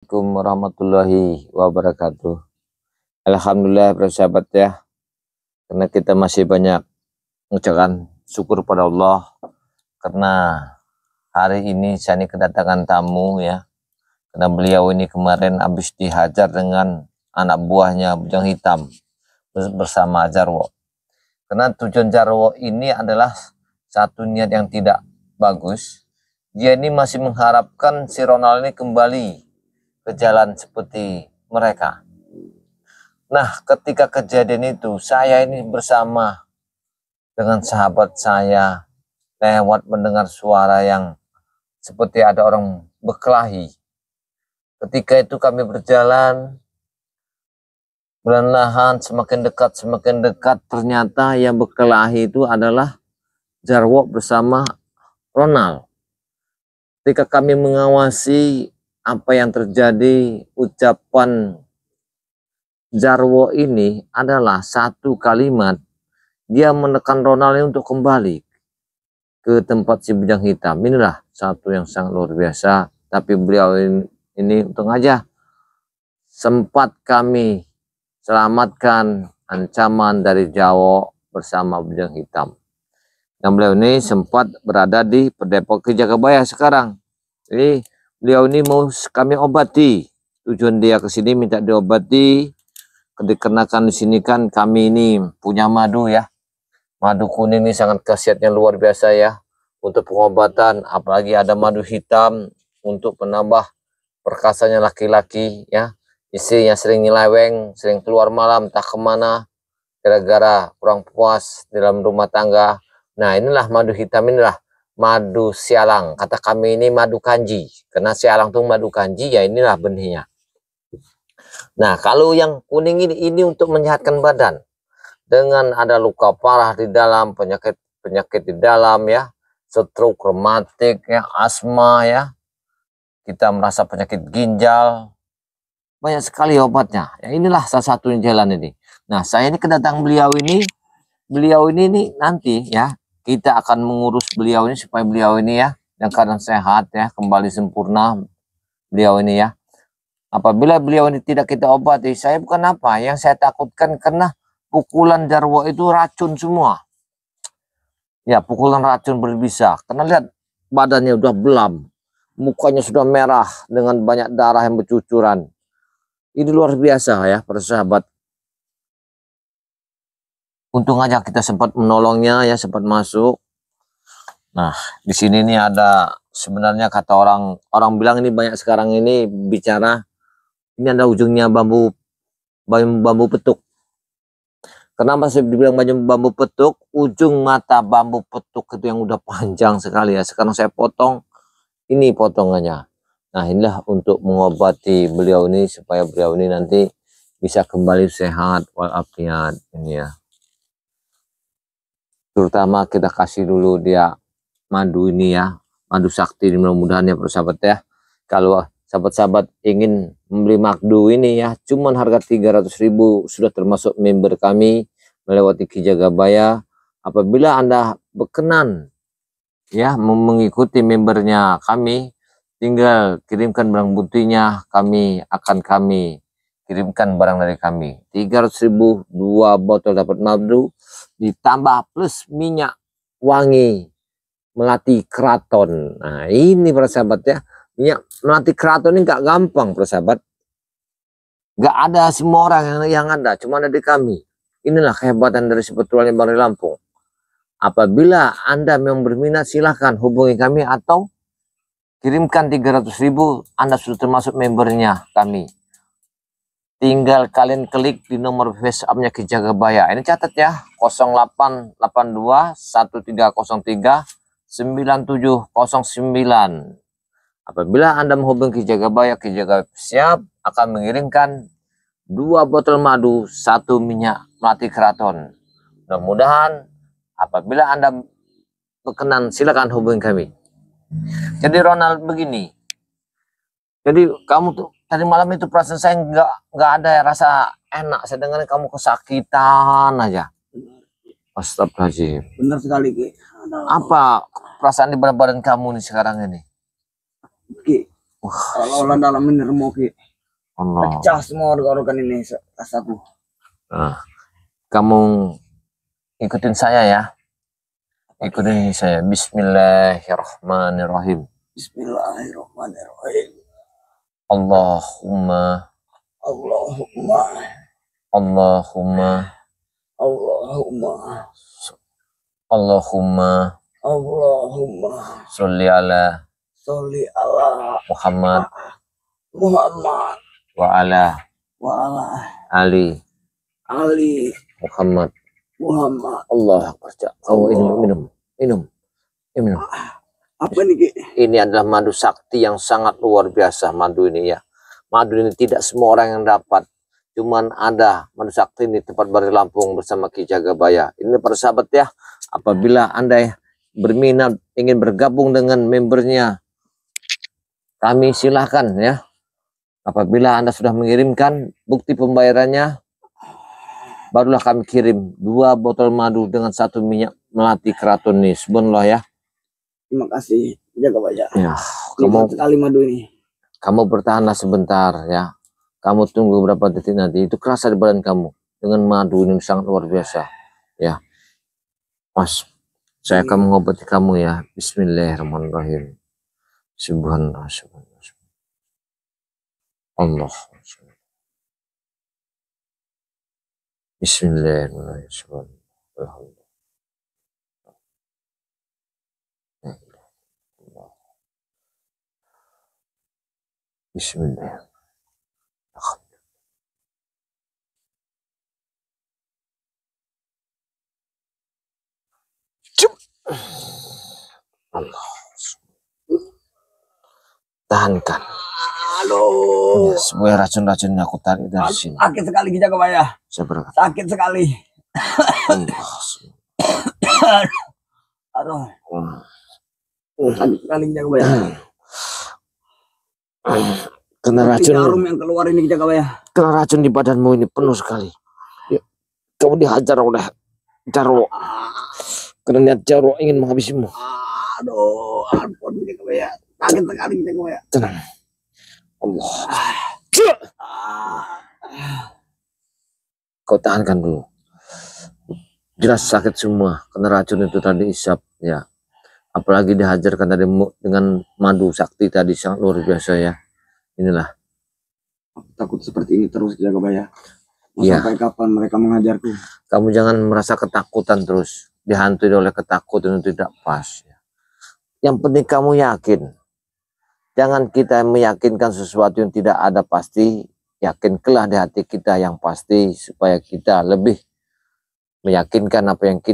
Assalamualaikum warahmatullahi wabarakatuh. Alhamdulillah bersahabat ya, karena kita masih banyak mengucapkan syukur pada Allah karena hari ini saya ini kedatangan tamu ya, karena beliau ini kemarin habis dihajar dengan anak buahnya Bujang Hitam bersama Jarwo. Karena tujuan Jarwo ini adalah satu niat yang tidak bagus. Dia ini masih mengharapkan si Ronald ini kembali ke jalan seperti mereka. Nah, ketika kejadian itu, saya ini bersama dengan sahabat saya lewat mendengar suara yang seperti ada orang berkelahi. Ketika itu kami berjalan, perlahan semakin dekat, ternyata yang berkelahi itu adalah Jarwo bersama Ronald. Ketika kami mengawasi apa yang terjadi, ucapan Jarwo ini adalah satu kalimat. Dia menekan Ronald untuk kembali ke tempat si Bujang Hitam. Inilah satu yang sangat luar biasa. Tapi beliau ini untung aja sempat kami selamatkan ancaman dari Jarwo bersama Bujang Hitam. Dan beliau ini sempat berada di Padepokan Jagabaya sekarang. Jadi beliau ini mau kami obati. Tujuan dia ke sini minta diobati. Dikarenakan di sini kan kami ini punya madu ya. Madu kuning ini sangat khasiatnya luar biasa ya. Untuk pengobatan, apalagi ada madu hitam untuk penambah perkasanya laki-laki ya. Istrinya sering nyeleweng, sering keluar malam tak kemana. Gara-gara kurang puas dalam rumah tangga. Nah inilah madu hitam, inilah madu sialang. Kata kami ini madu kanji. Karena sialang itu madu kanji, ya inilah benihnya. Nah kalau yang kuning ini untuk menyehatkan badan. Dengan ada luka parah di dalam, penyakit di dalam ya. Stroke, rematik, ya, asma ya. Kita merasa penyakit ginjal. Banyak sekali obatnya. Ya inilah salah satu jalan ini. Nah saya ini kedatangan beliau ini nih nanti ya. Kita akan mengurus beliau ini supaya beliau ini ya yang keadaan sehat ya, kembali sempurna beliau ini ya. Apabila beliau ini tidak kita obati, saya bukan apa yang saya takutkan karena pukulan Jarwo itu racun semua. Ya, pukulan racun berbisa. Karena lihat badannya udah belam, mukanya sudah merah dengan banyak darah yang bercucuran. Ini luar biasa ya, para sahabat. Untung aja kita sempat menolongnya ya, sempat masuk. Nah, di sini nih ada sebenarnya kata orang bilang ini banyak sekarang ini bicara ini ada ujungnya bambu petuk. Kenapa saya dibilang bambu petuk? Ujung mata bambu petuk itu yang udah panjang sekali ya. Sekarang saya potong ini potongannya. Nah, inilah untuk mengobati beliau ini supaya beliau ini nanti bisa kembali sehat walafiat ini ya. Terutama kita kasih dulu dia madu ini ya, madu sakti, mudah-mudahan ya persahabat ya. Kalau sahabat-sahabat ingin membeli madu ini ya, cuman harga 300.000 sudah termasuk member kami melewati Ki Jagabaya. Apabila Anda berkenan ya mengikuti membernya kami, tinggal kirimkan barang buktinya, kami kirimkan barang dari kami. 300.000, 2 botol dapat madu ditambah plus minyak wangi melati keraton. Nah ini persahabat ya, minyak melati keraton ini gak gampang persahabat, gak ada semua orang yang ada, cuma ada di kami. Inilah kehebatan dari sebetulnya Bang Lampung. Apabila Anda memang berminat silahkan hubungi kami atau kirimkan 300.000, Anda sudah termasuk membernya kami. Tinggal kalian klik di nomor WhatsApp-nya Ki Jagabaya. Ini catat ya, 0882 1303 9709. Apabila Anda menghubungi Ki Jagabaya siap akan mengirimkan 2 botol madu, 1 minyak melati keraton. Mudah-mudahan apabila Anda berkenan silakan hubungi kami. Jadi Ronald begini. Jadi kamu tuh tadi malam itu perasaan saya nggak ada rasa enak. Saya dengar kamu kesakitan aja. Astagfirullahaladzim. Benar sekali Ki. Apa perasaan di badan kamu nih sekarang ini? Ki, Kalau dalam ini remoki. Allah. Pecah semua organ ini rasaku. Nah, kamu ikutin saya ya. Ikutin saya. Bismillahirrahmanirrahim. Bismillahirrahmanirrahim. Allahumma Allahumma Allahumma Allahumma Allahumma Allahumma sholli ala sholli ala Muhammad Muhammad wa ala wa ala Ali Ali Muhammad. Muhammad. Allah kerja. Kau minum. Apa nih, Ki? Ini adalah madu sakti yang sangat luar biasa. Madu ini ya. Madu ini tidak semua orang yang dapat. Cuman ada madu sakti ini tempat Bari Lampung bersama Ki Jagabaya. Ini para sahabat ya. Apabila Anda berminat ingin bergabung dengan membernya, kami silahkan ya. Apabila Anda sudah mengirimkan bukti pembayarannya, barulah kami kirim 2 botol madu dengan 1 minyak melati keraton nih. Subhanallah ya. Terima kasih, Jagabaya. Ya, Kamu sekali madu ini. Kamu bertahanlah sebentar ya. Kamu tunggu beberapa detik nanti. Itu kerasa di badan kamu. Dengan madu ini sangat luar biasa. Ya. Mas, saya akan mengobati kamu ya. Bismillahirrahmanirrahim. Subhanallah. Allah. Bismillahirrahmanirrahim. Bismillah. Allah. Tahankan. Halo. Ya, sebuah racun-racunnya aku tarik dari sini. Sakit sekali, Jagabaya. Saya berkata. Sakit sekali. Allah. Aduh. Sakit sekali, Jagabaya. Kena racun. Jarum yang keluar ini, Jagabaya. Kena racun di badanmu ini penuh sekali. Ya. Kamu dihajar oleh Jarwo. Karena niat Jarwo ingin menghabisimu. Aduh, ampun, Jagabaya. Sakit sekali, Jagabaya. Tenang. Allah. Kau tahankan dulu. Jelas sakit semua. Kena racun itu tadi isap ya. Apalagi dihajarkan tadi dengan madu sakti tadi sangat luar biasa ya. Inilah. Aku takut seperti ini terus, Jagabaya. Ya. Sampai kapan mereka mengajarku? Kamu jangan merasa ketakutan terus. Dihantui oleh ketakutan itu tidak pas. Yang penting kamu yakin. Jangan kita meyakinkan sesuatu yang tidak ada pasti. Yakinkanlah di hati kita yang pasti. Supaya kita lebih meyakinkan apa yang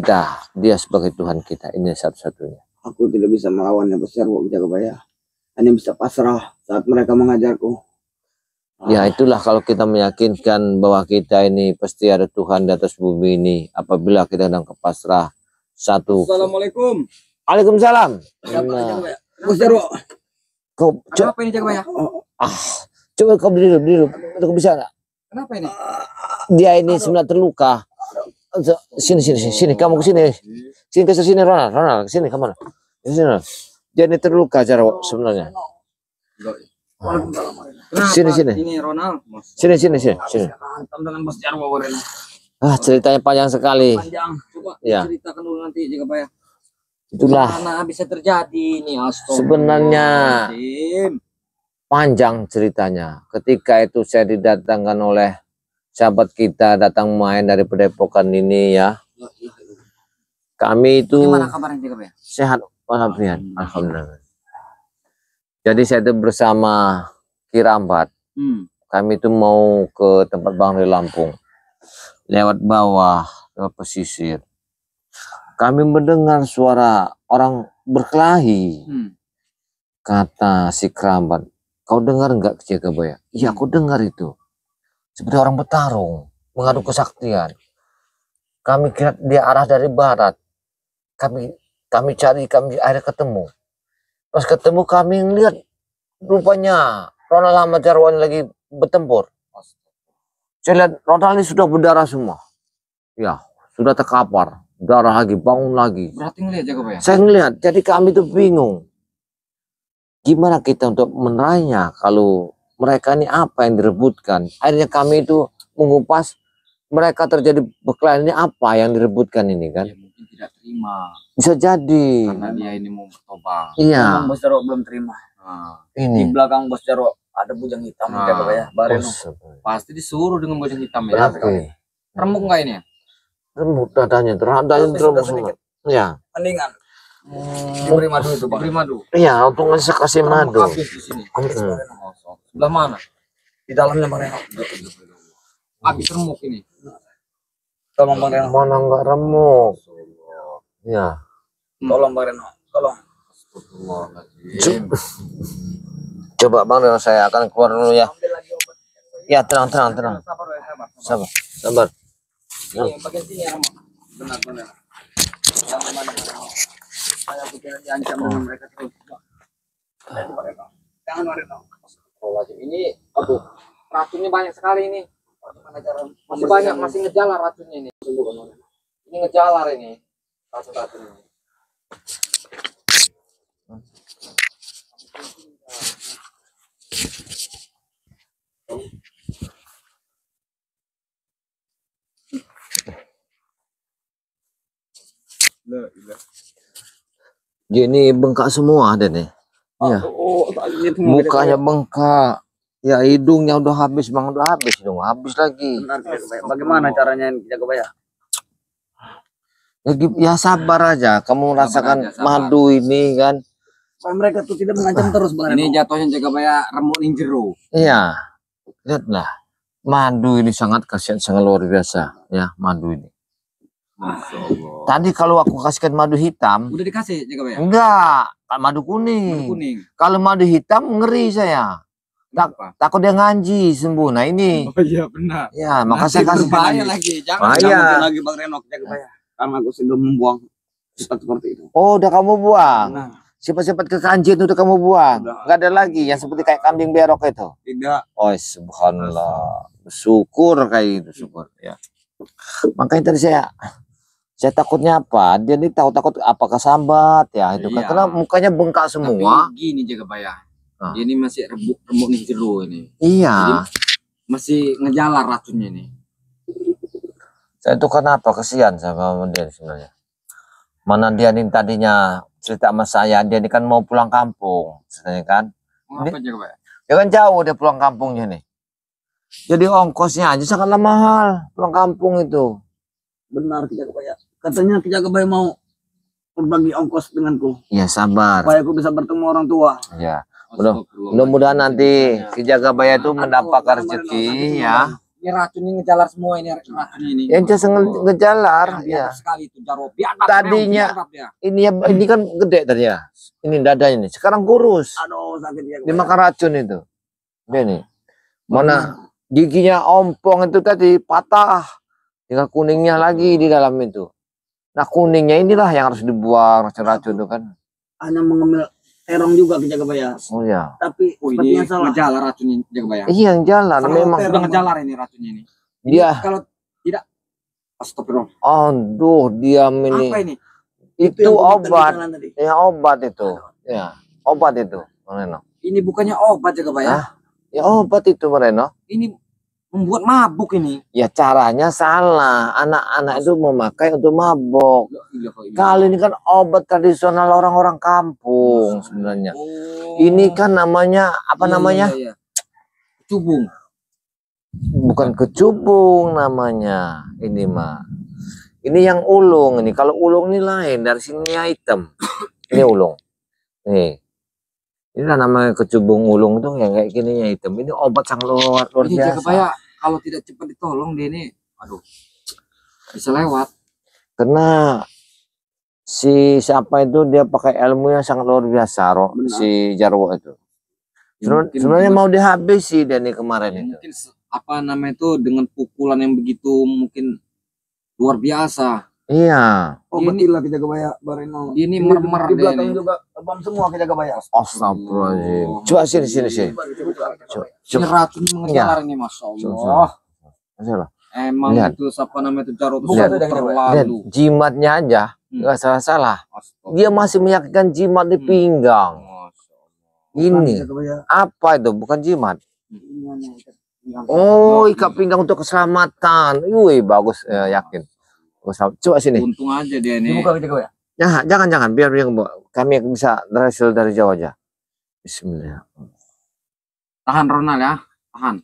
dia sebagai Tuhan kita. Ini satu-satunya. Aku tidak bisa melawannya, Bos Jarwo, Jagabaya. Hanya bisa pasrah saat mereka mengajarku. Ya itulah kalau kita meyakinkan bahwa kita ini pasti ada Tuhan di atas bumi ini. Apabila kita sedang pasrah. Assalamualaikum. Waalaikumsalam. Bos Jarwo. Kau Apa ini, Jagabaya? Coba kau berdiri dulu. Kau bisa nggak? Kenapa ini? Dia ini sebenarnya terluka. Sini. Kamu ke sini. Sini ke sini, Ronald. Sini, kamu. Sini. Dia ini terluka Jarwo sebenarnya. Sini. Ini Ronald. Sini. Antam dengan Bos Jarwo. Ceritanya panjang sekali. Panjang. Coba Ya. ceritakan dulu nanti, Jagabaya. Itulah. Mana bisa terjadi ini, Sebenarnya panjang ceritanya. Ketika itu saya didatangkan oleh sahabat kita datang main dari Padepokan ini ya. Kami itu gimana kabarnya, Jagabaya? sehat alhamdulillah. Jadi saya itu bersama Kirambat. Kami itu mau ke tempat Bang di Lampung. Lewat bawah ke pesisir. Kami mendengar suara orang berkelahi. Kata si Kerabat, kau dengar enggak, Jagabaya? Iya, aku dengar itu. Seperti orang bertarung, mengadu kesaktian. Kami kira dia arah dari barat. Kami cari, akhirnya ketemu. Pas ketemu kami ngeliat rupanya Ronald sama Jarwo lagi bertempur. Saya lihat Ronald ini sudah berdarah semua. Ya, sudah terkapar. Darah lagi, bangun lagi. Berarti ngeliat, Jagabaya? Saya ngelihat, jadi kami tuh bingung. gimana kita untuk meneraihnya kalau mereka ini apa yang direbutkan? Akhirnya kami itu mengupas mereka terjadi perkelahian ini apa yang direbutkan ini kan? Ya, mungkin tidak terima Bisa jadi. karena dia ini mau bertobat. Iya. Bos Jarwo belum terima. Nah, Di Ini. belakang Bos Jarwo ada bujang hitam Nah. jaga bayah. Bareno. pasti disuruh dengan baju hitam ya. Oke. Remuk nggak ini? Remuk dadanya, dadanya Tapi remuk sudah semua. sedikit. Iya. Mendingan. Beri madu itu Bang. Beri madu. Iya, untuk ngasih kasih madu. Habis di sini. Sebelah mana? Di dalamnya Bang Reno. Habis remuk ini. Tolong Bang Reno. Mana enggak remuk? Iya. Tolong Bang Reno. Tolong. Astagfirullahaladzim. Coba Bang Reno, saya akan keluar dulu ya. Ambil lagi obat. Ya, tenang. Sabar ya, sabar. Sabar. Ini bagian sini ya Remo. Benar. Jangan mana. Saya pikir diancam dengan mereka terus. Jangan Bang Reno. Jangan Bang Reno. Astagfirullahaladzim. Ini, aduh, racunnya banyak sekali ini. Bagaimana cara Masih banyak, masih ngejalar racunnya ini. Ini ngejalar ini. Racun ini. Dia ini bengkak semua ada nih. Iya. Oh, tadi itu Mukanya bengkak. Ya, hidungnya udah habis, Bang. Udah habis dong. Habis lagi. benar. Bagaimana caranya jaga bayah? Ya sabar aja. Kamu merasakan aja, sabar. madu ini kan. Supaya mereka tuh tidak mengancam terus Bang Ini Reno. jatuhnya jaga bayar remuk ning jero. Iya. Lihatlah. Madu ini sangat kasihan, sangat luar biasa. Ya, madu ini. Masyaallah. Tadi kalau aku kasihkan madu hitam, Udah dikasih jaga bayar. enggak, madu kuning. Kuning. Kalau madu hitam ngeri saya. Kenapa? Takut dia ngaji sembuh. Nah ini. Oh iya benar. Ya, maka saya kasih. berbahaya lagi. Jangan. Ah, Jangan iya. mungkin lagi Bang Reno jaga bayah. Karena aku sudah membuang sifat seperti itu. Oh, udah kamu buang. Nah, Sifat-sifat kekanjian itu udah kamu buang. Udah. Enggak ada lagi yang seperti kayak kambing berok itu. tidak. Oh, subhanallah. Syukur kayak gitu, syukur ya. Makanya tadi saya takutnya apa? Dia ini takut apa kesambat ya itu kan. Iya. Karena mukanya bengkak semua. Tapi gini jaga bayar. Ah. Ini masih remuk ning jero ini. Iya. Masih ngejalar racunnya ini. Saya itu kenapa kesian sama dia sebenarnya. Mana dia nih tadinya cerita sama saya, dia ini kan mau pulang kampung, sebenarnya kan. Apa jaga bayar? Dia kan jauh dia pulang kampungnya nih. Jadi ongkosnya aja sangatlah mahal pulang kampung itu. Benar jaga bayah. Katanya jaga bayah mau berbagi ongkos denganku. Ya sabar. Supaya aku bisa bertemu orang tua. Ya. Mudah-mudahan nanti Ki Jagabaya itu mendapatkan rezeki ya. Ini racunnya ngejalar semua ini racunnya ini. Yang just ngejalar ya. Sekali itu jaro. Tadinya- Ini kan gede tadi ya. Ini dadanya nih. Sekarang kurus. Aduh sakit jaga bayah. Dimakan racun itu. Dia nih. Mana giginya ompong itu tadi patah. Tinggal kuningnya lagi di dalam itu. Nah kuningnya inilah yang harus dibuang racun-racun itu kan. Hanya mengambil terong juga ke jaga bayah. Oh ya. Tapi Oh ini sepertinya salah. ngejalar racunnya jaga bayar. Iya yang jalan Kalau memang. Udah ngejalar ini racunnya ini. Dia. Kalau tidak astagfirullah. Aduh diam ini. Apa ini? Itu yang pembuatan di obat. jalan tadi. Ya obat itu. Ya obat itu. Moreno. Ini bukannya obat jaga bayar. Hah? Ya obat itu Moreno. Ini membuat mabuk ini. Ya caranya salah. Anak-anak itu memakai untuk mabok. Kali ini kan obat tradisional orang-orang kampung sebenarnya. Oh. Ini kan namanya apa Iya, namanya? iya, iya. Cubung. Bukan kecubung namanya. Ini mah. Ini yang ulung ini. Kalau ulung ini lain, dari sininya hitam. Ini ulung. Nih. Inilah namanya kecubung ulung itu yang kayak gininya hitam. Ini obat sangat luar Ini jaga biasa. bayar. Kalau tidak cepat ditolong dia ini, aduh, bisa lewat. Karena si siapa itu dia pakai ilmunya sangat luar biasa, Benar. si Jarwo itu. Mungkin- Sebenarnya mau dihabisi dia nih kemarin itu. mungkin apa namanya itu dengan pukulan yang begitu mungkin luar biasa. Iya. Obatilah ke jaga bayah Bareno. Dia ini mermer Di dia belakang ini. juga lebam semua ke jaga bayah. Astagfirullahaladzim. Coba sini. Ini racun mengejalar ini, masya Allah. Masalah. Emang Lihat. itu siapa namanya itu Jarod itu Lihat. terlalu. Dan jimatnya aja nggak salah-salah. Astagfirullah. Dia masih meyakinkan jimat di pinggang. Masya Allah. Ini Jaga Baya. apa itu? Bukan jimat. Ini hanya ikat pinggang. Oh, ikat pinggang untuk keselamatan. Wih, bagus, yakin. Bagus. Coba sini. Untung aja dia nih. Dibuka Jaga Baya. Jangan, biar kami bisa berhasil dari jauh aja. Bismillah. Tahan Ronald ya, tahan.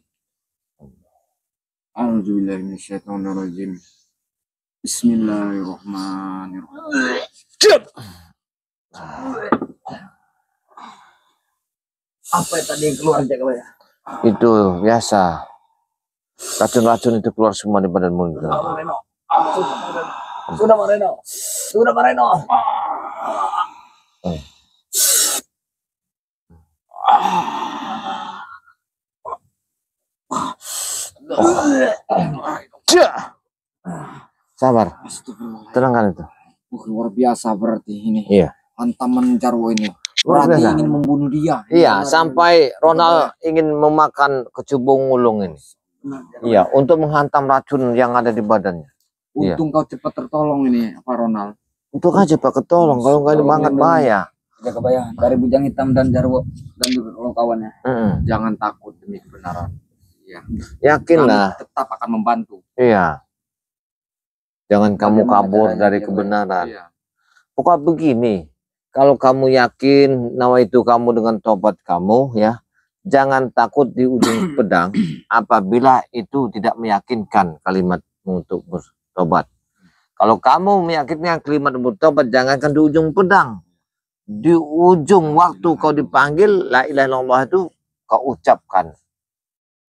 A'udzubillahiminasyaitonirrajim. Bismillahirrahmanirrahim. Apa yang tadi yang keluar Jaga Baya? Itu biasa. Racun-racun itu keluar semua di badanmu. Reno. Sudah Pak Reno. Sudah Pak Reno. Sabar, tenangkan itu. Luar biasa berarti ini. Iya. Hantaman Jarwo ini. Luar Berarti biasa. ingin membunuh dia. Iya, sampai Ronald ingin memakan kecubung ulung ini. Iya, untuk menghantam racun yang ada di badannya. Iya. Untung kau cepat tertolong ini, Pak Ronald. Untuk aja Pak ketolong, kalau nggak ini banget bahaya. Jaga Baya dari Bujang Hitam dan Jarwo dan juga kawan-kawannya. Jangan takut demi kebenaran. Iya. Yakinlah. Kami tetap akan membantu. Iya. Jangan kamu Bagaimana kabur caranya, dari Jaga kebenaran. Iya. Pokoknya begini, kalau kamu yakin nawaitu kamu dengan tobat kamu ya, jangan takut di ujung pedang apabila itu tidak meyakinkan kalimatmu untuk bertobat. Kalau kamu meyakinkan kalimat bertobat, jangankan di ujung pedang. Di ujung waktu kau dipanggil la ilaha illallah itu kau ucapkan.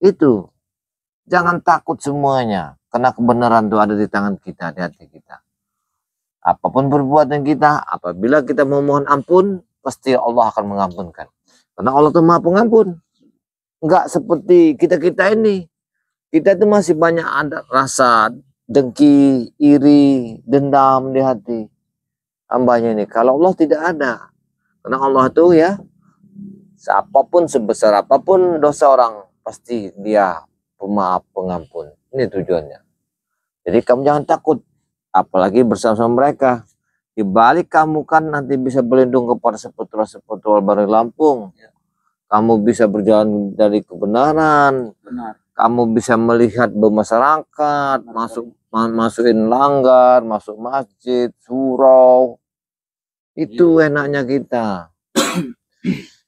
Itu. Jangan takut semuanya, karena kebenaran itu ada di tangan kita, di hati kita. Apapun perbuatan kita, apabila kita memohon ampun, pasti Allah akan mengampunkan. Karena Allah itu Maha Pengampun. Enggak seperti kita-kita ini. Kita itu masih banyak ada rasa dengki, iri, dendam di hati hambanya ini. Kalau Allah tidak ada. Karena Allah itu ya, siapapun sebesar apapun dosa orang, pasti dia pemaaf pengampun. Ini tujuannya. Jadi kamu jangan takut. Apalagi bersama-sama mereka. Di balik kamu kan nanti bisa berlindung kepada seputar-seputar Bari Lampung. Kamu bisa berjalan dari kebenaran. Benar. Kamu bisa melihat bermasyarakat, masukin langgar, masuk masjid, surau. Itu enaknya kita.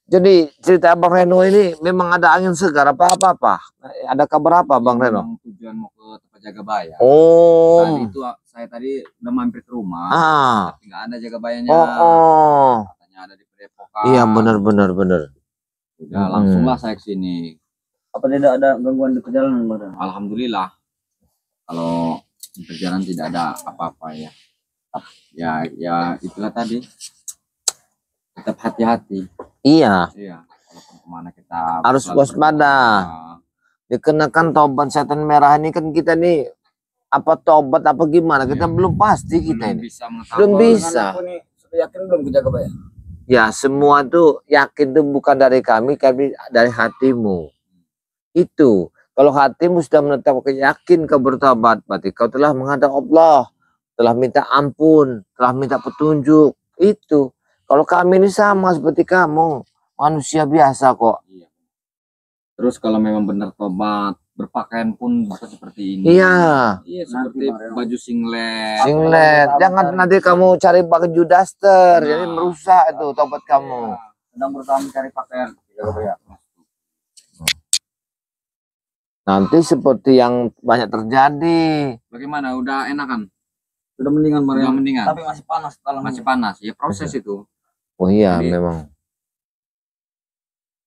Jadi cerita Bang Reno ini memang ada angin segar apa-apa? Ada kabar apa Bang Reno? Memang tujuan mau ke tempat Jaga Baya. Oh. Tadi itu saya tadi udah mampir ke rumah. Tapi nggak ada Jaga Bayanya. Oh. Katanya ada di Padepokan. Iya benar. Udah langsunglah saya ke sini. Apa tidak ada gangguan di perjalanan Bang? Alhamdulillah. Kalau di perjalanan tidak ada apa-apa ya. Ya itulah tadi. Tetap hati-hati. Iya. Iya. Walaupun kemana kita Harus selalu waspada. berdoa. Dikenakan tobat setan merah ini kan kita nih apa tobat apa gimana kita belum pasti kita Belum ini. bisa mengetahui. Belum bisa. Aku nih sudah yakin belum ke Jaga Baya? Ya semua tuh yakin tuh bukan dari kami dari hatimu. Itu kalau hatimu sudah menetapkan yakin kau bertobat, berarti kau telah menghadap Allah, telah minta ampun, telah minta petunjuk. Itu kalau kami ini sama seperti kamu, manusia biasa kok. Iya. Terus kalau memang benar tobat, berpakaian pun bukan seperti ini. Iya. Iya, seperti baju singlet. Singlet, jangan nanti kamu cari baju daster, jadi merusak itu tobat kamu. Sedang berusaha mencari pakaian Jaga Baya. Nanti seperti yang banyak terjadi. Bagaimana? Udah enakan? Sudah mendingan Udah Maria. mendingan? Tapi masih panas dalam. Masih panas. Ya proses itu. Oh iya Jadi- memang.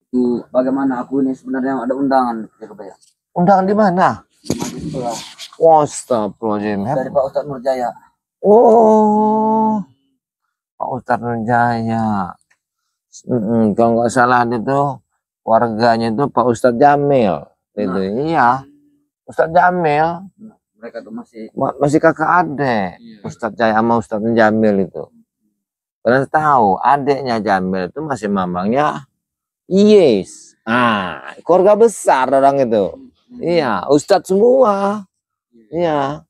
Itu bagaimana aku ini sebenarnya ada undangan Jaga Baya. Undangan di mana? Masih setelah Astagfirullahaladzim. dari Pak Ustadz Nurjaya. Oh, Pak Ustadz Nurjaya. Kalau nggak salah itu warganya itu Pak Ustadz Jamil. Itu iya, Ustadz Jamil Mereka tuh masih masih kakak adik. Iya. Ustadz Jaya sama Ustadz Jamil itu. Kalian tahu adiknya Jamil itu masih mamangnya Yes. Keluarga besar orang itu. Iya, Ustadz semua. Iya.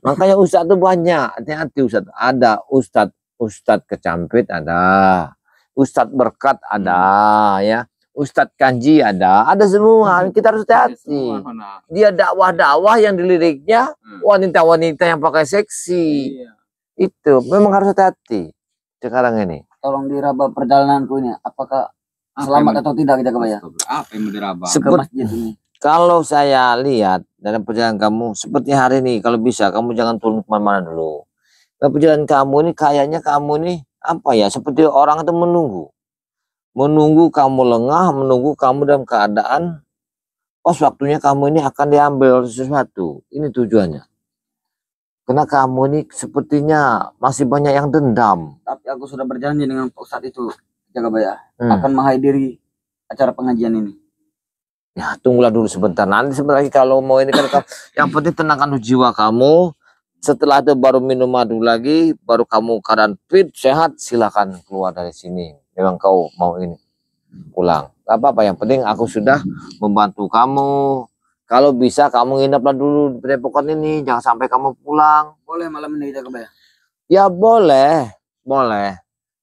Makanya Ustadz itu banyak. Hati-hati Ustadz. Ada Ustadz Kecampit ada. Ustadz Berkat ada ya, Ustadz Kanji ada semua. Kita harus hati-hati. Dia dakwah-dakwah yang diliriknya wanita-wanita yang pakai seksi. Itu memang harus hati-hati sekarang ini. Tolong diraba perjalananku ini, apakah selamat atau tidak kita kebayang? Apa yang mau diraba? Ke masjid ini. Kalau saya lihat dalam perjalanan kamu seperti hari ini, kalau bisa kamu jangan turun kemana-mana dulu. Dalam perjalanan kamu ini kayaknya kamu nih apa ya, seperti orang itu menunggu kamu lengah, menunggu kamu dalam keadaan pas waktunya kamu ini akan diambil oleh sesuatu. Ini tujuannya. Karena kamu ini sepertinya masih banyak yang dendam. Tapi aku sudah berjanji dengan Pak Ustadz itu, Jagabaya, akan menghadiri acara pengajian ini. Ya, tunggulah dulu sebentar. Nanti sebentar lagi kalau mau ini kan yang penting tenangkan jiwa kamu. Setelah itu baru minum madu lagi, baru kamu keadaan fit, sehat, silakan keluar dari sini. Memang kau mau ini pulang, gak apa-apa. Yang penting aku sudah membantu kamu. Kalau bisa kamu ngineplah dulu di Padepokan ini, jangan sampai kamu pulang. Boleh malam ini Jagabaya? Ya boleh,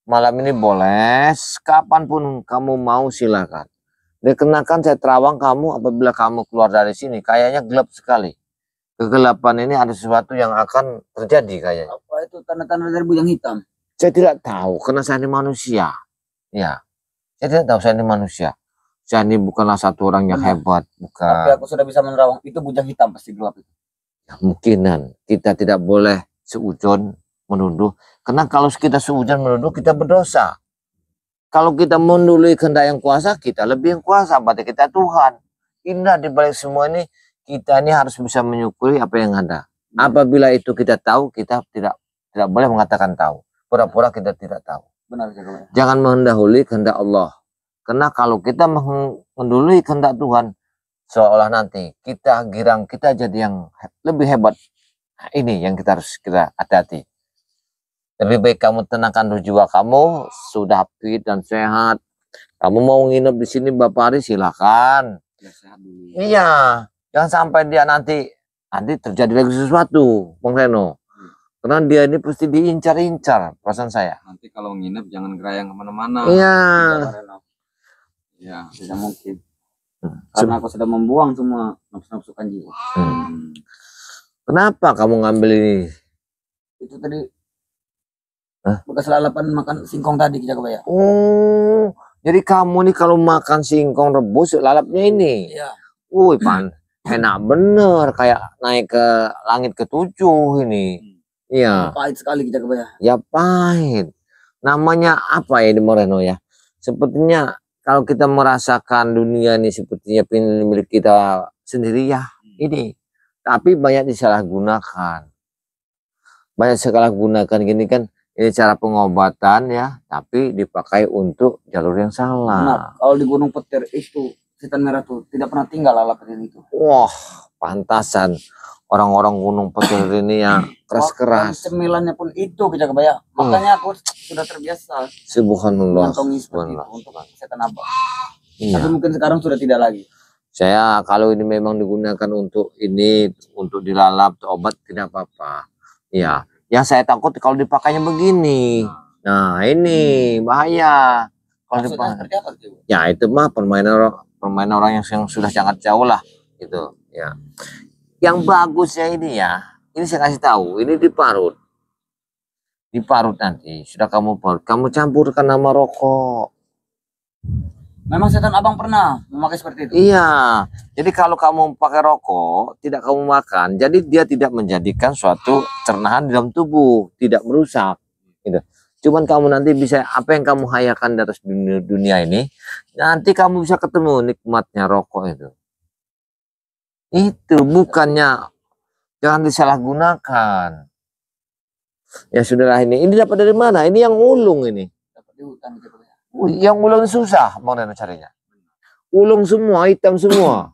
malam ini boleh. Kapanpun kamu mau silakan. Dikenakan saya terawang kamu apabila kamu keluar dari sini, kayaknya gelap sekali. Kegelapan ini ada sesuatu yang akan terjadi kayaknya. Apa itu tanda-tanda dari bujang hitam? Saya tidak tahu karena saya ini manusia. Ya, saya tidak tahu, saya ini manusia. Saya ini bukanlah satu orang yang hebat, bukan. Tapi aku sudah bisa menerawang itu bujang hitam pasti gelap itu. Ya, mungkinan kita tidak boleh seujon menuduh. Karena kalau kita seujon menuduh kita berdosa. Kalau kita menunduli kehendak yang kuasa, kita lebih yang kuasa. Berarti kita Tuhan. Indah dibalik semua ini. Kita ini harus bisa menyukuri apa yang ada. Apabila itu kita tahu, kita tidak boleh mengatakan tahu. Pura-pura kita tidak tahu. Benar, Jagabaya. Jangan mendahului kehendak Allah. Karena kalau kita mendahului kehendak Tuhan, seolah nanti kita girang, kita jadi yang lebih hebat. Ini yang kita harus hati-hati. Lebih baik kamu tenangkan jiwa kamu, sudah fit dan sehat. Kamu mau nginep di sini Bapak Hari, silakan. Ya, sehat dulu. Iya. Jangan sampai dia nanti terjadi lagi sesuatu, Bang Reno. Karena dia ini pasti diincar-incar, perasaan saya. Nanti kalau nginep jangan gerayang kemana-mana. Iya. Ya, tidak mungkin. Karena aku sudah membuang semua nafsu-nafsu kanji. Kenapa kamu ngambil ini? Itu tadi bekas lalapan makan singkong tadi, Jagabaya. Oh, jadi kamu nih kalau makan singkong rebus lalapnya ini. Iya. Wih, enak bener, kayak naik ke langit ke-7 ini. Iya. Pahit sekali kita kebayang. Ya pahit. Namanya apa ya di Moreno ya? Sepertinya kalau kita merasakan dunia ini sepertinya milik kita sendiri ya ini. Tapi banyak disalahgunakan. Banyak disalahgunakan gini kan. Ini cara pengobatan ya. Tapi dipakai untuk jalur yang salah. Nah, kalau di Gunung Petir itu setan merah tuh tidak pernah tinggal lalap itu. Wah, pantasan orang-orang Gunung Petir ini yang keras-keras. Cemilannya pun itu kita kebayang. Makanya aku sudah terbiasa. Subhanallah. Subhanallah. Untuk setan apa? Iya. Tapi mungkin sekarang sudah tidak lagi. Saya kalau ini memang digunakan untuk ini, untuk dilalap, untuk obat tidak apa-apa. Iya. Yang saya takut kalau dipakainya begini. Nah, ini bahaya. Kalau dipakai. Ya, itu mah permainan orang yang sudah sangat jauh lah gitu ya. Yang bagusnya ini ya, ini saya kasih tahu, ini diparut nanti sudah kamu parut, kamu campurkan nama rokok. Memang setan abang pernah memakai seperti itu? Iya, jadi kalau kamu pakai rokok tidak kamu makan, jadi dia tidak menjadikan suatu cernahan di dalam tubuh, tidak merusak gitu. Cuman kamu nanti bisa apa yang kamu hayakan di atas dunia ini, nanti kamu bisa ketemu nikmatnya rokok itu. Itu bukannya, jangan disalahgunakan. Ya sudahlah ini dapat dari mana? Ini yang ulung ini. Dapat di hutan gitu. Yang ulung susah mau carinya. Ulung semua, hitam semua.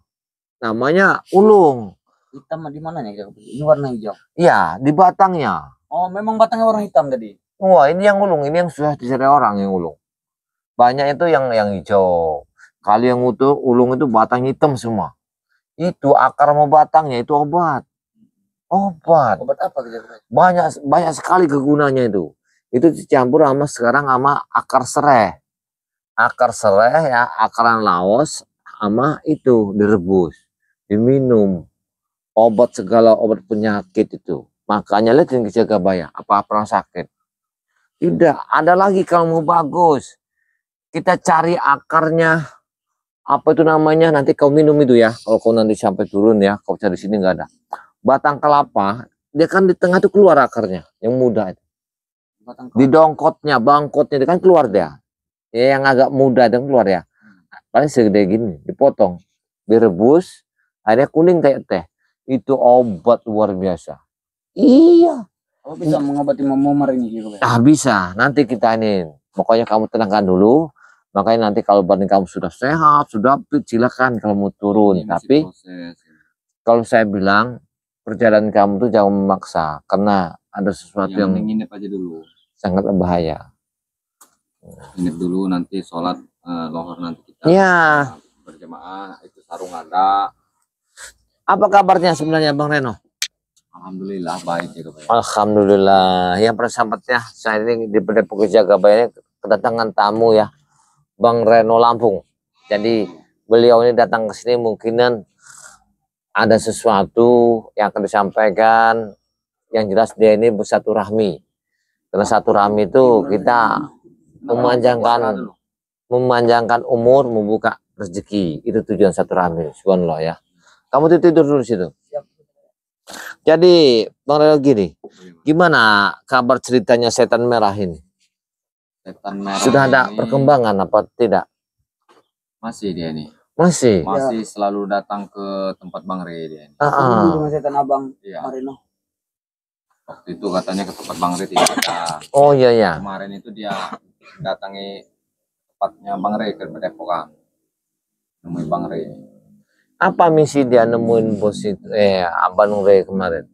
Namanya ulung. Hitam di mananya? Ini warna hijau. Iya, di batangnya. Oh, memang batangnya warna hitam tadi. Wah, ini yang ulung, ini yang susah dicari orang yang ulung. Banyak itu yang hijau. Kali yang ulung itu batang hitam semua. Itu akar mau batangnya itu obat. Obat. Obat apa gitu? Banyak sekali kegunaannya itu. Itu dicampur sama sekarang sama akar serai. akar serai ya, akaran laos sama itu direbus, diminum. Obat segala obat penyakit itu. Makanya lihat yang Jagabaya, apa pernah sakit? Tidak, ada lagi kalau mau bagus. Kita cari akarnya, apa itu namanya, nanti kau minum itu ya. Kalau kau nanti sampai turun ya, kau cari sini nggak ada. Batang kelapa, dia kan di tengah itu keluar akarnya, yang muda itu. Di dongkotnya, bangkotnya, dia kan keluar dia. Ya, yang agak muda dan keluar ya. Paling segede gini, dipotong, direbus, akhirnya kuning kayak teh. Itu obat luar biasa. Iya. Oh, bisa mengobati memar ini juga. Ah, bisa. Nanti kita ini. Pokoknya kamu tenangkan dulu. Makanya nanti kalau badan kamu sudah sehat, sudah fit, silakan kalau mau turun. Tapi kalau saya bilang perjalanan kamu tuh jangan memaksa, karena ada sesuatu yang nginep aja dulu. Sangat berbahaya. Nginep dulu, nanti sholat lohor nanti kita berjamaah. Itu sarung ada. Apa kabarnya sebenarnya Bang Reno? Alhamdulillah baik ya Pak. Alhamdulillah. Yang persahabatnya, saya ini di Depok Jagabaya kedatangan tamu ya, Bang Reno Lampung. Jadi beliau ini datang ke sini mungkinan ada sesuatu yang akan disampaikan. Yang jelas dia ini bersilaturahmi. Karena silaturahmi itu kita memanjangkan umur, membuka rezeki. Itu tujuan silaturahmi. Subhanallah ya. Kamu tidur dulu situ. Jadi Bang Reno gini, gimana kabar ceritanya setan merah ini? Setan merah sudah ada ini perkembangan apa tidak? Masih dia nih. Masih Selalu datang ke tempat Bang Re dia. Dengan setan abang Marino. Waktu itu katanya ke tempat Bang Re tidak ada. Oh iya ya. Kemarin itu dia datangi tempatnya Bang Re ke Depokan. Nemui Bang Re. Apa misi dia nemuin bos itu Abang Re kemarin?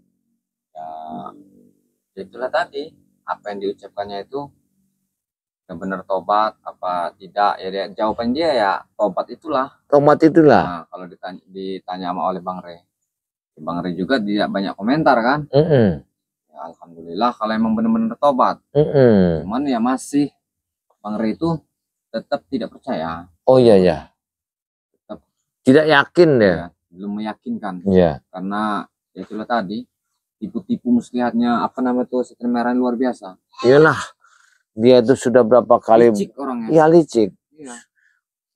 Ya itulah tadi apa yang diucapkannya itu benar tobat apa tidak, ya dia, jawaban dia ya tobat itulah. Tobat itulah. Nah, kalau ditanya sama oleh Bang Re juga tidak banyak komentar kan. Ya, alhamdulillah kalau emang benar-benar tobat. Cuman ya masih Bang Re itu tetap tidak percaya. Oh iya ya. Tetap tidak yakin deh. Ya, belum meyakinkan. Iya. Karena ya itulah tadi tipu-tipu muslihatnya apa namanya tuh setan merah luar biasa. Iyalah. Dia itu sudah berapa kali licik orangnya. Iya licik. Iya.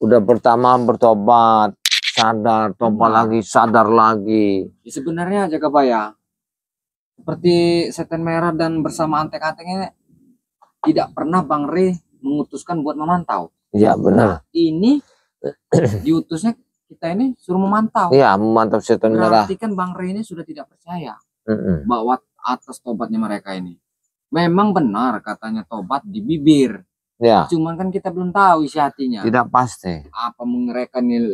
Udah pertama bertobat, sadar, tobat lagi, sadar lagi. Ya, sebenarnya Jagabaya seperti setan merah dan bersama antek-anteknya tidak pernah Bang Re mengutuskan buat memantau. Iya benar. Ini diutusnya kita ini suruh memantau. Iya, memantau setan merah. Berarti kan Bang Re ini sudah tidak percaya bahwa atas tobatnya mereka ini. Memang benar katanya tobat di bibir. Ya. Cuman kan kita belum tahu isi hatinya. Tidak pasti. Apa mereka ini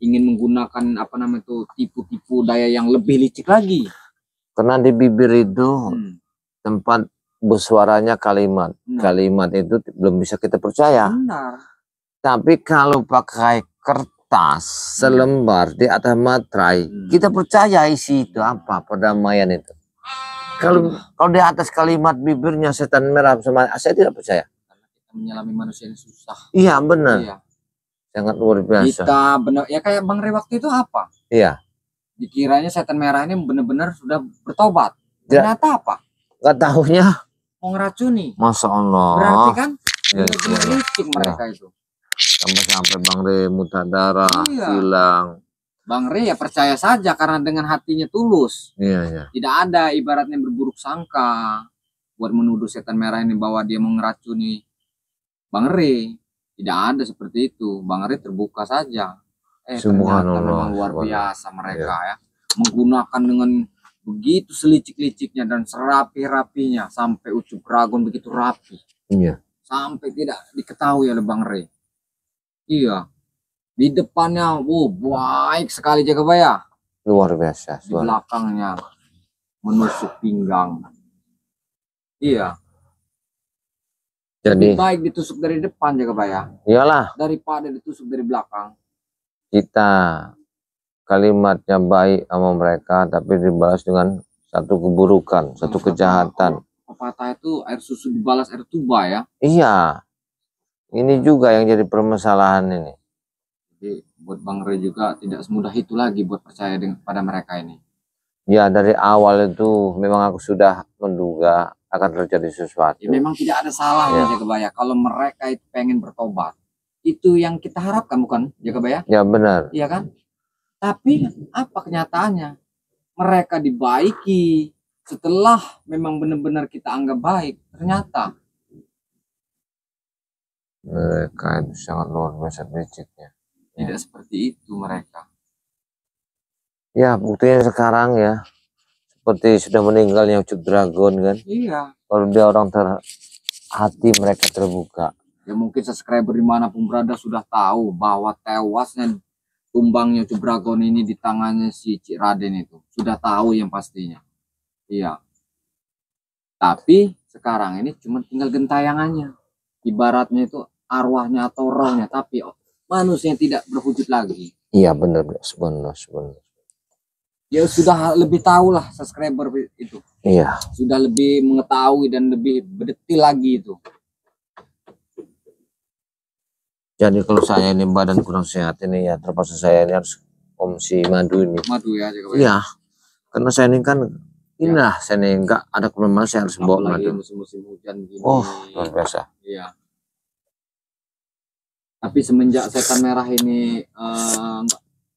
ingin menggunakan apa namanya itu tipu-tipu daya yang lebih licik lagi. Karena di bibir itu tempat bersuaranya kalimat. Kalimat itu belum bisa kita percaya. Benar. Tapi kalau pakai kertas selembar di atas materai, kita percaya isi itu apa, perdamaian itu. Kalau di atas kalimat bibirnya setan merah sama saya tidak percaya. Karena kita menyelami manusia yang susah. Iya benar. Iya. Sangat luar biasa. Kita benar ya kayak Bang Re waktu itu apa? Iya. Dikiranya setan merah ini benar-benar sudah bertobat. Ternyata apa? Gak tahunya mau ngeracuni. Masya Allah. Berarti kan benar-benar licik mereka itu. Sampai Bang Re muntah darah, hilang. Bang Re ya percaya saja karena dengan hatinya tulus. Iya. Tidak ada ibaratnya berburuk sangka buat menuduh setan merah ini bahwa dia mau ngeracuni Bang Re. Tidak ada seperti itu. Bang Re terbuka saja. Ternyata memang luar biasa mereka ya. Menggunakan dengan begitu selicik-liciknya dan serapi-rapinya sampai ucup ragon begitu rapi. Iya. Sampai tidak diketahui oleh Bang Re. Iya. Di depannya, baik sekali Jagabaya. Luar biasa. Di belakangnya menusuk pinggang. Iya. Jadi lebih baik ditusuk dari depan Jagabaya. Iyalah. Daripada ditusuk dari belakang. Kita kalimatnya baik sama mereka, tapi dibalas dengan satu keburukan, satu kejahatan. Pepatah itu air susu dibalas air tuba ya. Iya. Ini juga yang jadi permasalahan ini. Jadi buat Bang Rey juga tidak semudah itu lagi buat percaya pada mereka ini. Ya dari awal itu memang aku sudah menduga akan terjadi sesuatu. Ya, memang tidak ada salahnya Jagabaya kalau mereka itu pengen bertobat. Itu yang kita harapkan bukan Jagabaya? Ya benar. Iya kan? Tapi apa kenyataannya? Mereka dibaiki setelah memang benar-benar kita anggap baik. Ternyata Mereka itu sangat luar biasa liciknya. tidak seperti itu mereka. Ya buktinya sekarang ya. Seperti sudah meninggalnya Ucup Dragon kan. Iya. Kalau dia orang hati mereka terbuka. Ya mungkin subscriber dimanapun berada sudah tahu bahwa tewasnya tumbangnya Ucup Dragon ini di tangannya si Cik Raden itu. Sudah tahu yang pastinya. Iya. Tapi sekarang ini cuma tinggal gentayangannya. Ibaratnya itu arwahnya atau rohnya. Tapi manusia yang tidak berwujud lagi. Iya benar sebenarnya. Ya sudah lebih tahu lah subscriber itu. Iya. Sudah lebih mengetahui dan lebih berdetil lagi itu. Jadi kalau saya ini badan kurang sehat ini ya terpaksa saya ini harus konsumsi madu ini. Madu ya. Iya. Karena saya ini kan inilah saya ini enggak ada kemana-mana saya harus bawa madu. Musim-musim hujan gini. Oh luar biasa. Iya. Tapi semenjak setan merah ini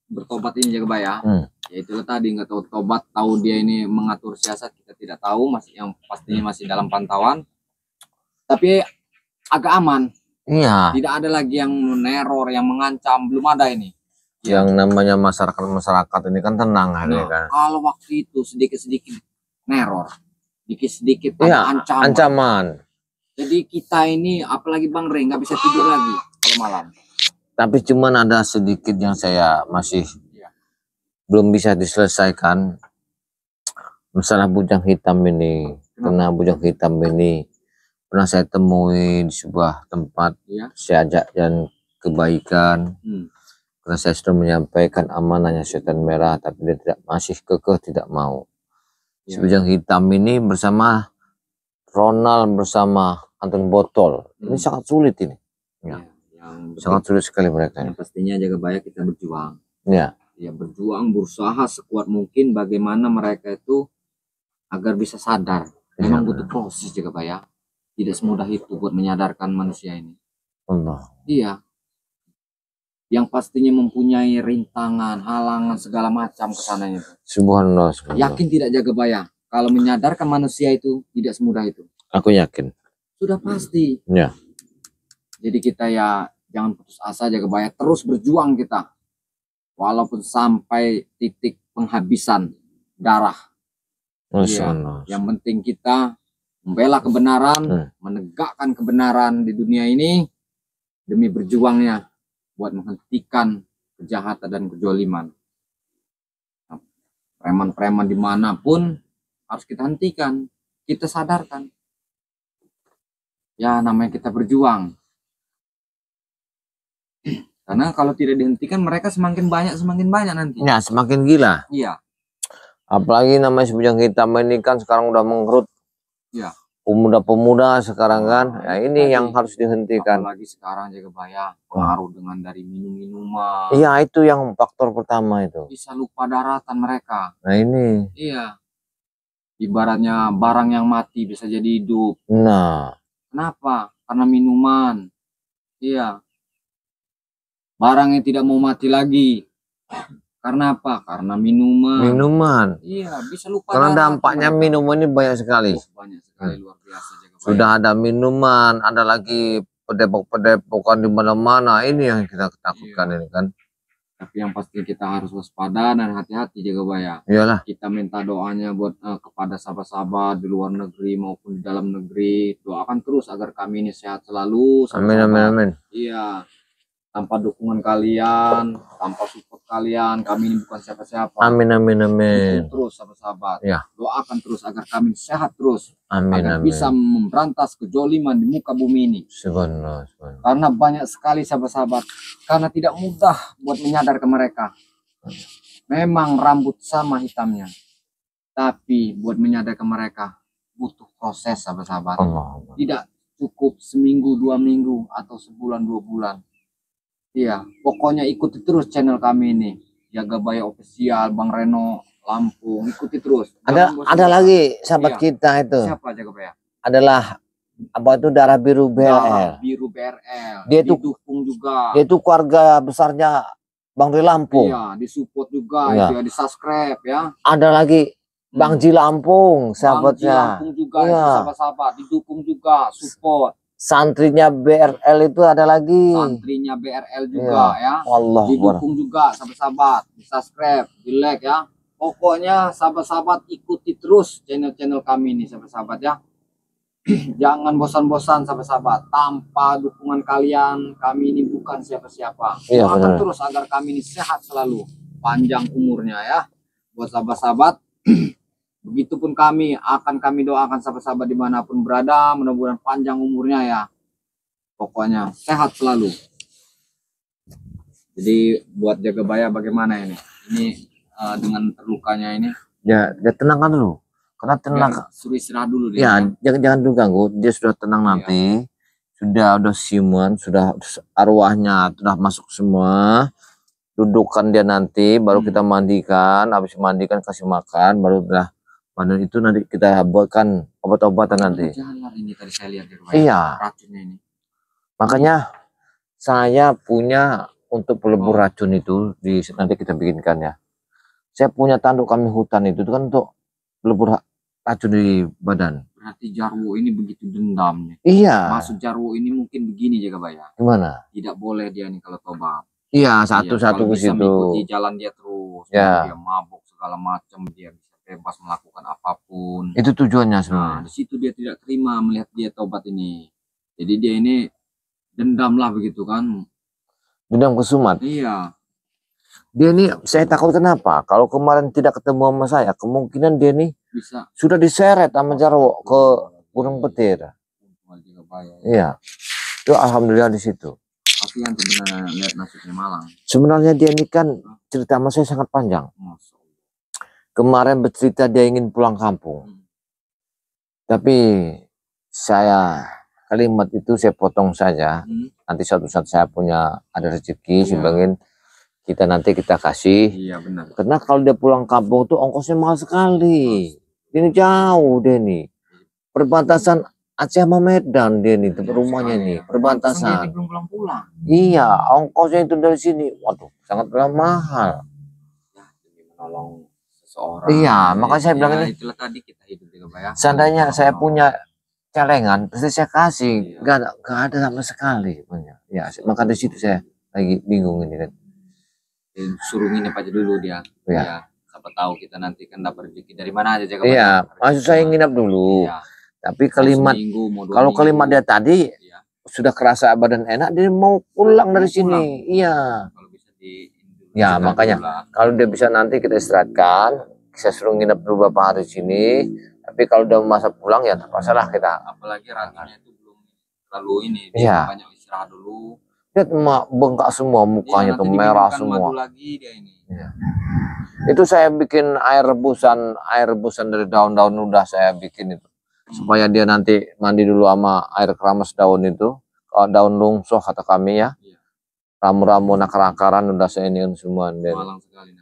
bertobat ini Jagabaya, ya itu tadi nggak tahu tobat, tahu dia ini mengatur siasat kita tidak tahu, masih yang pastinya masih dalam pantauan. Tapi agak aman. Iya. Tidak ada lagi yang meneror, yang mengancam, belum ada ini. Yang namanya masyarakat ini kan tenang kan. Kalau waktu itu sedikit-sedikit neror, sedikit-sedikit ada ancaman. Jadi kita ini apalagi Bang Rey nggak bisa tidur lagi kalau malam. Tapi cuman ada sedikit yang saya masih belum bisa diselesaikan. Masalah bujang hitam ini. Karena bujang hitam ini pernah saya temui di sebuah tempat. Saya ajak dan kebaikan. Karena saya sudah menyampaikan amanahnya setan merah, tapi dia masih kekeh tidak mau. Si bujang hitam ini bersama Ronald bersama Anton Botol. Ini sangat sulit ini. Sangat sulit sekali mereka. Yang pastinya Jagabaya kita berjuang. Ya, berjuang, berusaha sekuat mungkin bagaimana mereka itu agar bisa sadar. Memang butuh proses Jagabaya. Tidak semudah itu buat menyadarkan manusia ini. Allah. Iya. Yang pastinya mempunyai rintangan, halangan segala macam kesananya. Subhanallah. Yakin tidak Jagabaya? Kalau menyadarkan manusia itu tidak semudah itu. Aku yakin. Sudah pasti. Ya. Jadi kita ya jangan putus asa Jagabaya, terus berjuang kita. Walaupun sampai titik penghabisan darah. Ya. Yang penting kita membela kebenaran, menegakkan kebenaran di dunia ini demi berjuangnya buat menghentikan kejahatan dan kejoliman. Preman-preman dimanapun harus kita hentikan, kita sadarkan. Ya namanya kita berjuang. Karena kalau tidak dihentikan mereka semakin banyak nanti. Ya semakin gila. Iya. Apalagi namanya si bujang hitam ini kan sekarang udah menggerut. Iya. Pemuda-pemuda sekarang kan. Ya ini yang harus dihentikan. Apalagi sekarang Jagabaya pengaruh dengan dari minum-minuman. Iya itu yang faktor pertama itu. Bisa lupa daratan mereka. Nah ini. Iya. Ibaratnya barang yang mati bisa jadi hidup. Nah. Kenapa? Karena minuman. Iya. Barang yang tidak mau mati lagi. Karena apa? Karena minuman. Minuman. Iya, bisa lupa. Karena dampaknya minuman ini banyak sekali. Banyak sekali, luar biasa. Sudah ada minuman, ada lagi pedepok-pedepokan di mana-mana. Ini yang kita takutkan ini kan. Tapi yang pasti kita harus waspada dan hati-hati Jagabaya. Iyalah. Kita minta doanya buat kepada sahabat-sahabat di luar negeri maupun di dalam negeri. Doakan terus agar kami ini sehat selalu. Amin, amin, amin. Iya. Tanpa dukungan kalian, tanpa support kalian, kami ini bukan siapa-siapa. Amin, amin, amin. Terus sahabat-sahabat. Ya. Doakan terus agar kami sehat terus. Amin, agar amin. bisa memberantas kejoliman di muka bumi ini. Subhanallah. Karena banyak sekali sahabat-sahabat. Karena tidak mudah buat menyadarkan mereka. Memang rambut sama hitamnya. Tapi buat menyadarkan mereka butuh proses sahabat-sahabat. Tidak cukup seminggu 2 minggu atau sebulan 2 bulan. Iya, pokoknya ikuti terus channel kami ini. Jagabaya Official, Bang Reno Lampung, ikuti terus. Ada lagi sahabat Iya. kita itu. Siapa Jagabaya? Adalah apa itu Darah Biru BRL. Darah Biru BRL. Dia itu didukung juga. Dia itu keluarga besarnya Bang Ri Lampung. Iya, disupport juga, Iya. itu ya, di subscribe ya. Ada lagi Bang Ji Lampung, sahabatnya. Bang Ji Lampung juga, iya. itu sahabat-sahabat, didukung juga, support. Santrinya BRL itu ada lagi. Santrinya BRL juga ya. Allah, didukung juga sahabat-sahabat, di subscribe, di like ya. Pokoknya sahabat-sahabat ikuti terus channel-channel kami ini sahabat-sahabat ya. Jangan bosan-bosan sahabat-sahabat. Tanpa dukungan kalian, kami ini bukan siapa-siapa. Iya, Doakan benar. terus agar kami ini sehat selalu, panjang umurnya ya. Buat sahabat-sahabat, begitupun kami akan kami doakan sahabat-sahabat dimanapun berada, mudah-mudahan panjang umurnya ya. Pokoknya sehat selalu. Jadi buat Jagabaya bagaimana ini? Ini dengan terlukanya ini. Ya, dia tenangkan dulu. Karena tenang. Suruh istirahat dulu dia. Ya, jangan dulu ganggu. Dia sudah tenang Iya. nanti. Sudah siuman, sudah arwahnya sudah masuk semua. Dudukkan dia nanti, baru kita mandikan. Habis mandikan kasih makan, baru udah badan itu nanti kita buatkan obat-obatan nanti. Jalan ini tadi saya lihat Jagabaya. Iya. Racunnya ini. Makanya saya punya untuk pelebur racun itu nanti kita bikinkan ya. Saya punya tanduk kami hutan itu kan untuk pelebur racun di badan. Berarti Jarwo ini begitu dendamnya. Iya. Maksud Jarwo ini mungkin begini Jagabaya. Gimana? Tidak boleh dia nih kalau tobat. Iya, satu-satu Kalau ke bisa situ. mengikuti jalan dia terus. Ya. Dia mabuk segala macam, dia bisa bebas melakukan apapun. Itu tujuannya Nah, sebenarnya. di situ dia tidak terima melihat dia tobat ini. Jadi dia ini dendam lah begitu kan. Dendam kesumat. Iya. Dia nih saya takut kenapa? Kalau kemarin tidak ketemu sama saya, kemungkinan dia nih Bisa. sudah diseret sama Jarwo ke Gunung Petir. Iya. Itu alhamdulillah di situ. Tapi yang sebenarnya lihat nasibnya malang. Sebenarnya dia ini kan cerita sama saya sangat panjang. Masya Allah. Kemarin bercerita dia ingin pulang kampung. Tapi saya kalimat itu saya potong saja. Nanti suatu saat saya punya ada rezeki, sebagian kita nanti kita kasih. Iya benar. Karena kalau dia pulang kampung tuh ongkosnya mahal sekali. Ini jauh dia nih. Perbatasan Aceh sama Medan dia nih, tempat rumahnya nih, perbatasan. Belum pulang-pulang. Iya, ongkosnya itu dari sini. Waduh, sangat mahal. Ya, demi menolong seseorang. Iya, makanya saya bilang ini. Itulah tadi kita hidup juga ya. Seandainya saya punya celengan, pasti saya kasih. Gak ada sama sekali. Ya, maka di situ saya lagi bingung ini kan. Suruh nginep aja dulu dia. Iya. Ya, siapa tahu kita nanti kan dapat rezeki dari mana aja jaga. Iya, maksud saya nginep dulu. Iya. Tapi kalimat kalau kalimat dia tadi sudah kerasa badan enak, dia mau pulang dari sini. Iya. Kalau bisa ya makanya kalau dia bisa nanti kita istirahatkan, saya suruh nginep dulu beberapa hari sini. Tapi kalau udah masa pulang ya terpaksa lah kita. Apalagi racunnya itu belum terlalu ini. Iya. Banyak istirahat dulu. Lihat bengkak semua mukanya tuh merah semua. Lagi dia ini. Iya. Itu saya bikin air rebusan dari daun-daun udah saya bikin itu. Supaya dia nanti mandi dulu sama air keramas daun itu. Kalau daun lungsoh kata kami ya. Ramu-ramu akar-akaran udah saya iniin semua. Malang sekali.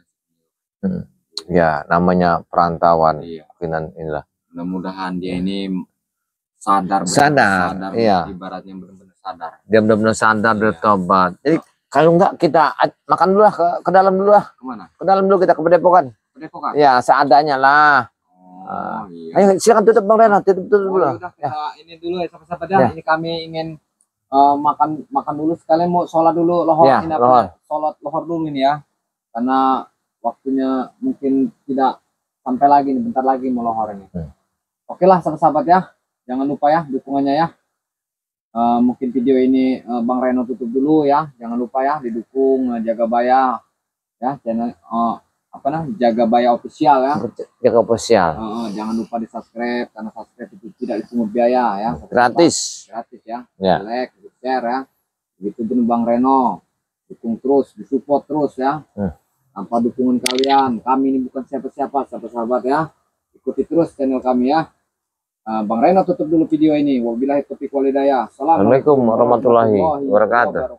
Ya namanya perantauan. Iya. Inilah. Mudah-mudahan dia ini sadar. Iya. Ibaratnya benar-benar sadar. Dia benar-benar sadar bertobat. Jadi kalau enggak kita makan dulu lah ke dalam dulu lah. Kemana? Ke dalam dulu kita ke Padepokan. Padepokan? Ya seadanya lah. Iya. Ayo silakan tutup Bang Reno, tutup dulu. Udah, kita ini dulu ya sahabat-sahabat ya. Ini kami ingin makan dulu sekalian mau sholat dulu lohor Ya, ini lohor. sholat lohor dulu ini ya. Karena waktunya mungkin tidak sampai lagi nih, bentar lagi mau lohor ini. Oke lah sahabat-sahabat ya. Jangan lupa ya dukungannya ya. Mungkin video ini Bang Reno tutup dulu ya. Jangan lupa ya didukung Jagabaya ya, channel Jagabaya Official ya. Jaga Official. Jangan lupa di subscribe karena subscribe itu tidak dipungut biaya ya. Gratis. Gratis ya. Ya. Like, share ya. Begitu pun Bang Reno. Dukung terus, disupport terus ya. Tanpa dukungan kalian, kami ini bukan siapa-siapa sahabat-sahabat ya. Ikuti terus channel kami ya. Bang Reno tutup dulu video ini. Wabillahi taufiq wal hidayah. Assalamualaikum warahmatullahi wabarakatuh.